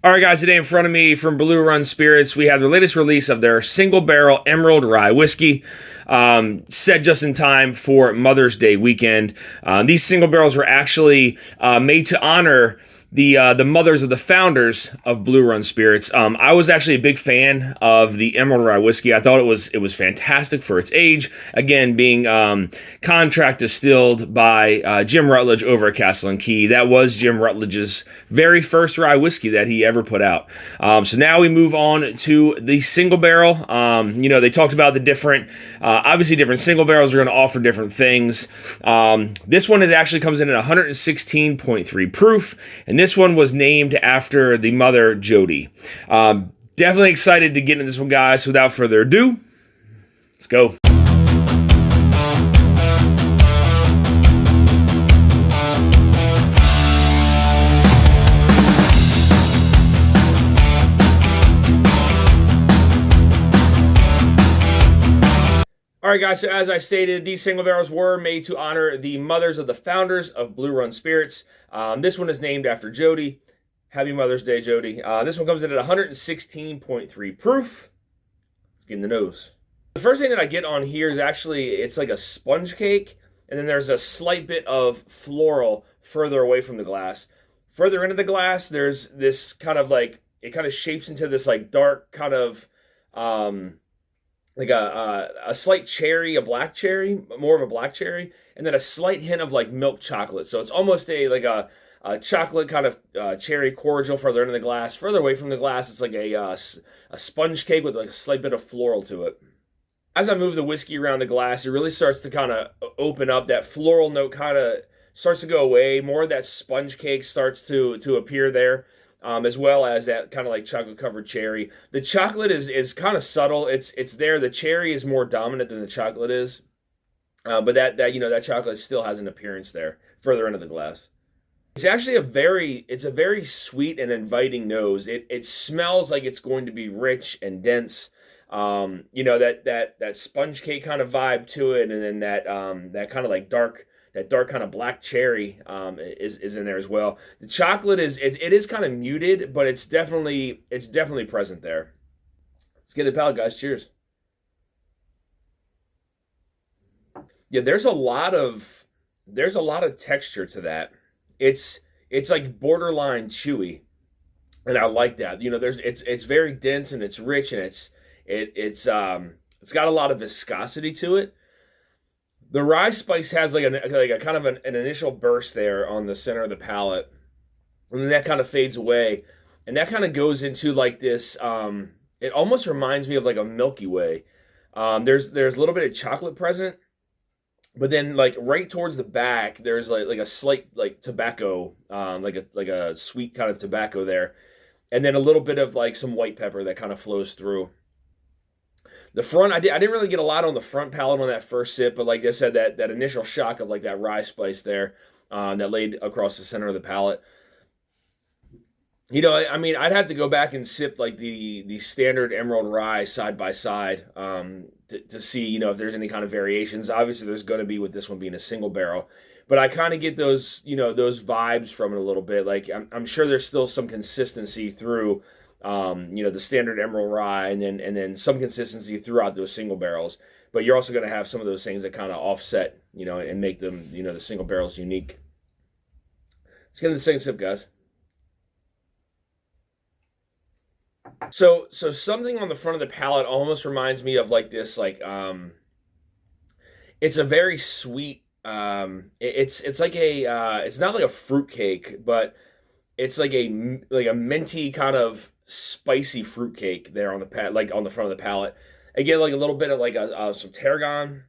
All right, guys, today in front of me from Blue Run Spirits, we have the latest release of their Single Barrel Emerald Rye whiskey, set just in time for Mother's Day weekend. These single barrels were actually made to honor the mothers of the founders of Blue Run Spirits. I was actually a big fan of the Emerald Rye whiskey. I thought it was fantastic for its age. Again, being contract distilled by Jim Rutledge over at Castle Key. That was Jim Rutledge's very first rye whiskey that he ever put out. So now we move on to the single barrel. They talked about the different, obviously different single barrels are going to offer different things. This one actually comes in at 116.3 proof, and this one was named after the mother, Jody. Definitely excited to get into this one, guys. So without further ado, let's go. All right, guys, so as I stated, these single barrels were made to honor the mothers of the founders of Blue Run Spirits. This one is named after Jody. Happy Mother's Day, Jody. This one comes in at 116.3 proof. Let's get in the nose. The first thing that I get on here is actually, it's like a sponge cake, and then there's a slight bit of floral further away from the glass. Further into the glass, there's this kind of like, it kind of shapes into this like dark kind of, like a slight cherry, a black cherry, more of a black cherry, and then a slight hint of like milk chocolate. So it's almost a chocolate kind of cherry cordial further into the glass. Further away from the glass, it's like a sponge cake with like a slight bit of floral to it. As I move the whiskey around the glass, it really starts to kind of open up. That floral note kind of starts to go away. More of that sponge cake starts to appear there. As well as that kind of like chocolate covered cherry. The chocolate is kind of subtle. It's there. The cherry is more dominant than the chocolate is, but that chocolate still has an appearance there further into the glass. It's actually a very sweet and inviting nose. It smells like it's going to be rich and dense. That sponge cake kind of vibe to it, and then that kind of like dark kind of black cherry is in there as well. The chocolate is kind of muted, but it's definitely present there. Let's get the palate, guys. Cheers. Yeah, there's a lot of texture to that. It's like borderline chewy, and I like that. It's very dense and it's rich, and it's got a lot of viscosity to it. The rye spice has like a kind of an initial burst there on the center of the palate, and then that kind of fades away, and that kind of goes into like this. It almost reminds me of like a Milky Way. There's a little bit of chocolate present, but then like right towards the back, there's like a slight like tobacco, like a sweet kind of tobacco there, and then a little bit of like some white pepper that kind of flows through. The front, I didn't really get a lot on the front palate on that first sip, but like I said, that initial shock of like that rye spice there that laid across the center of the palate. I'd have to go back and sip like the standard Emerald Rye side by side to see, if there's any kind of variations. Obviously, there's going to be with this one being a single barrel, but I kind of get those, those vibes from it a little bit. Like I'm sure there's still some consistency through. The standard Emerald Rye, and then some consistency throughout those single barrels. But you're also going to have some of those things that kind of offset, and make them, the single barrels unique. Let's get into the second sip, guys. So something on the front of the palate almost reminds me of like this, like it's a very sweet. It's like it's not like a fruit cake, but it's like a minty kind of spicy fruitcake there on the front of the palate. Again, like a little bit of like some tarragon,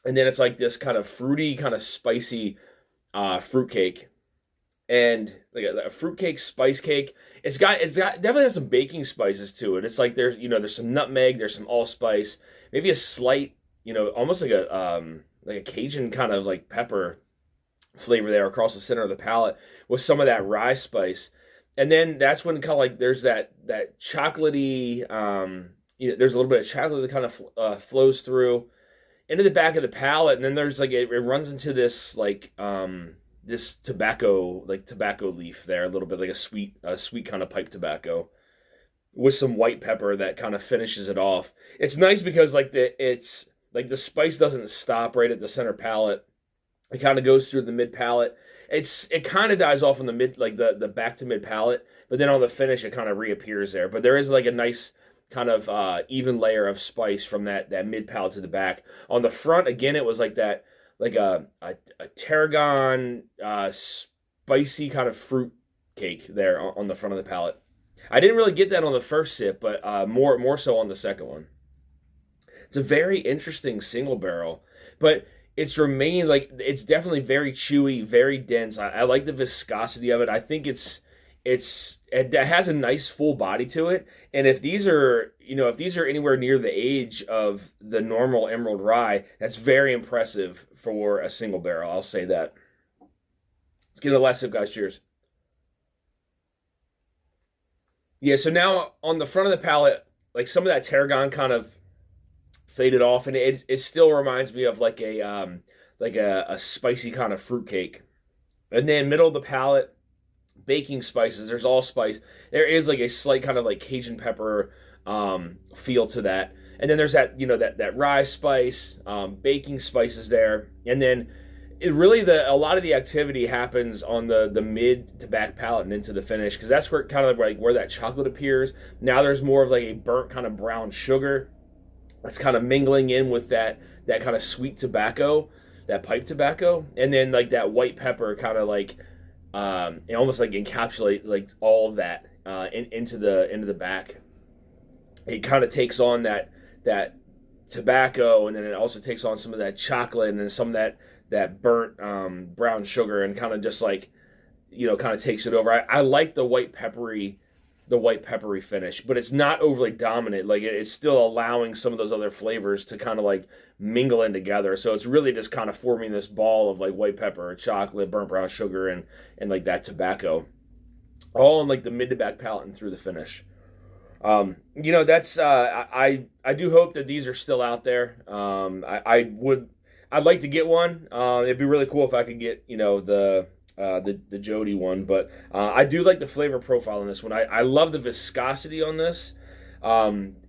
and then it's like this kind of fruity, kind of spicy fruitcake, and like a fruitcake spice cake. It's got definitely has some baking spices to it. It's like there's some nutmeg, there's some allspice, maybe a slight almost like a Cajun kind of like pepper flavor there across the center of the palate with some of that rye spice. And then that's when kind of like there's that chocolatey, there's a little bit of chocolate that kind of flows through into the back of the palate, and then there's like it runs into this like this tobacco, like tobacco leaf there, a little bit like a sweet kind of pipe tobacco with some white pepper that kind of finishes it off. It's nice because like the spice doesn't stop right at the center palate. It kind of goes through the mid palate. It kind of dies off on the mid, like the back to mid palate, but then on the finish it kind of reappears there. But there is like a nice kind of even layer of spice from that mid palate to the back. On the front, again, it was like that, like a tarragon spicy kind of fruit cake there on the front of the palate. I didn't really get that on the first sip, but more so on the second one. It's a very interesting single barrel, but it's remained like it's definitely very chewy, very dense. I like the viscosity of it. I think it has a nice full body to it. And if these are anywhere near the age of the normal Emerald Rye, that's very impressive for a single barrel. I'll say that. Let's get a last sip, guys. Cheers. Yeah, so now on the front of the palate, like some of that tarragon kind of faded off, and it still reminds me of like a spicy kind of fruit cake. And then middle of the palate, baking spices. There's allspice. There is like a slight kind of like Cajun pepper feel to that. And then there's that that rye spice, baking spices there, and then a lot of the activity happens on the mid to back palate and into the finish, because that's where kind of like where that chocolate appears. Now there's more of like a burnt kind of brown sugar that's kind of mingling in with that kind of sweet tobacco, that pipe tobacco, and then like that white pepper kind of like it almost like encapsulate like all of that into the back. It kind of takes on that tobacco, and then it also takes on some of that chocolate, and then some of that burnt brown sugar, and kind of just like kind of takes it over. I like the white peppery finish, but it's not overly dominant. Like it's still allowing some of those other flavors to kind of like mingle in together. So it's really just kind of forming this ball of like white pepper, chocolate, burnt brown sugar, and like that tobacco, all in like the mid to back palate and through the finish. That's I do hope that these are still out there. I'd like to get one. It'd be really cool if I could get the Jody one, but I do like the flavor profile on this one. I love the viscosity on this.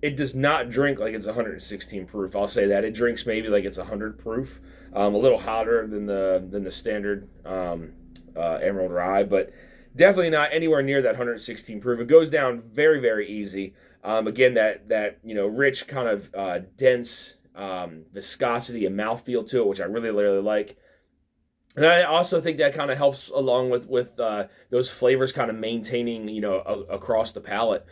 It does not drink like it's 116 proof. I'll say that. It drinks maybe like it's 100 proof, a little hotter than the standard Emerald Rye, but definitely not anywhere near that 116 proof. It goes down very, very easy. Again, that rich kind of dense viscosity and mouthfeel to it, which I really, really like. And I also think that kind of helps along with those flavors kind of maintaining, across the palate.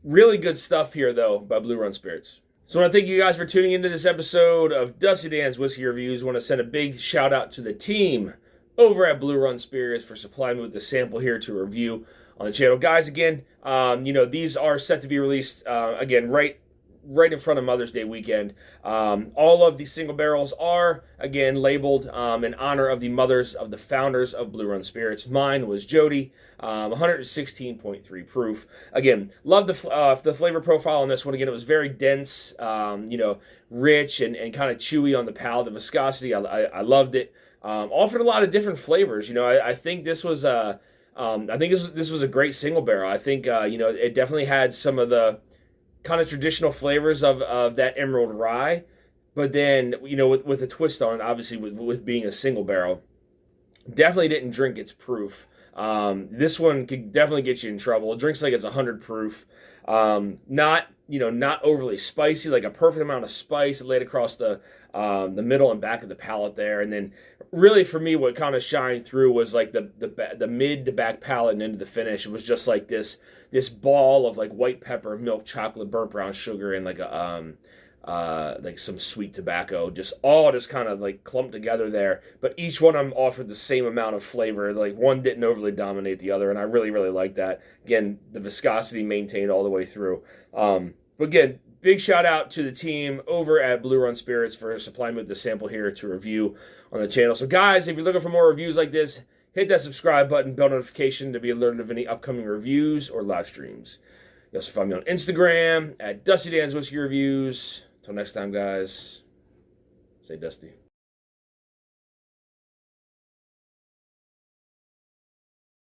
Really good stuff here, though, by Blue Run Spirits. So I want to thank you guys for tuning into this episode of Dusty Dan's Whiskey Reviews. I want to send a big shout out to the team over at Blue Run Spirits for supplying me with the sample here to review on the channel. Guys, again, these are set to be released, again, right in front of Mother's Day weekend. All of these single barrels are, again, labeled in honor of the mothers of the founders of Blue Run Spirits. Mine was Jody, 116.3 proof. Again, love the flavor profile on this one. Again, it was very dense, rich and kind of chewy on the palate. The viscosity, I loved it. Offered a lot of different flavors. I think this was this was a great single barrel. I think it definitely had some of the kind of traditional flavors of that Emerald Rye, but then with a twist on it, obviously with being a single barrel. Definitely didn't drink its proof. This one could definitely get you in trouble. It drinks like it's 100 proof. Not overly spicy, like a perfect amount of spice laid across the middle and back of the palate there. And then really for me, what kind of shined through was like the mid to back palate and into the finish. It was just like this ball of like white pepper, milk chocolate, burnt brown sugar, and like like some sweet tobacco, just kind of like clumped together there. But each one of them offered the same amount of flavor. Like one didn't overly dominate the other, and I really, really like that. Again, the viscosity maintained all the way through. But again, big shout out to the team over at Blue Run Spirits for supplying me with the sample here to review on the channel. So guys, if you're looking for more reviews like this, hit that subscribe button, bell notification to be alerted of any upcoming reviews or live streams. You also find me on Instagram at Dusty Dan's Whiskey Reviews. Until next time, guys, stay dusty.